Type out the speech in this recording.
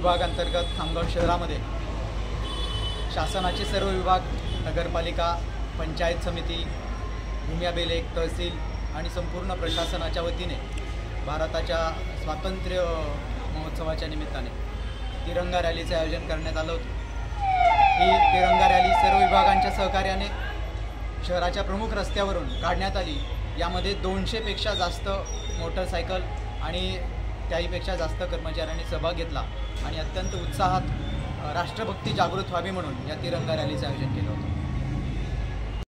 विभाग अंतर्गत खामगाव शहरामध्ये शासनाचे सर्व विभाग, नगरपालिका, पंचायत समिती, भूमी अभिलेख, तहसील आणि संपूर्ण प्रशासनाच्या वतीने भारताच्या स्वातंत्र्य महोत्सवाच्या निमित्ताने तिरंगा रॅलीचे आयोजन करण्यात आलं होतं। ही तिरंगा रॅली सर्व विभागांच्या सहकार्याने शहराच्या प्रमुख रस्त्यावरून काढण्यात आली। यामध्ये 200पेक्षा जास्त मोटरसायकल आणि त्याहीपेक्षा जास्त कर्मचाऱ्यांनी सहभाग घेतला आणि अत्यंत उत्साहात राष्ट्रभक्ती जागृत व्हावी म्हणून या तिरंगा रॅलीचे आयोजन केलं होतं।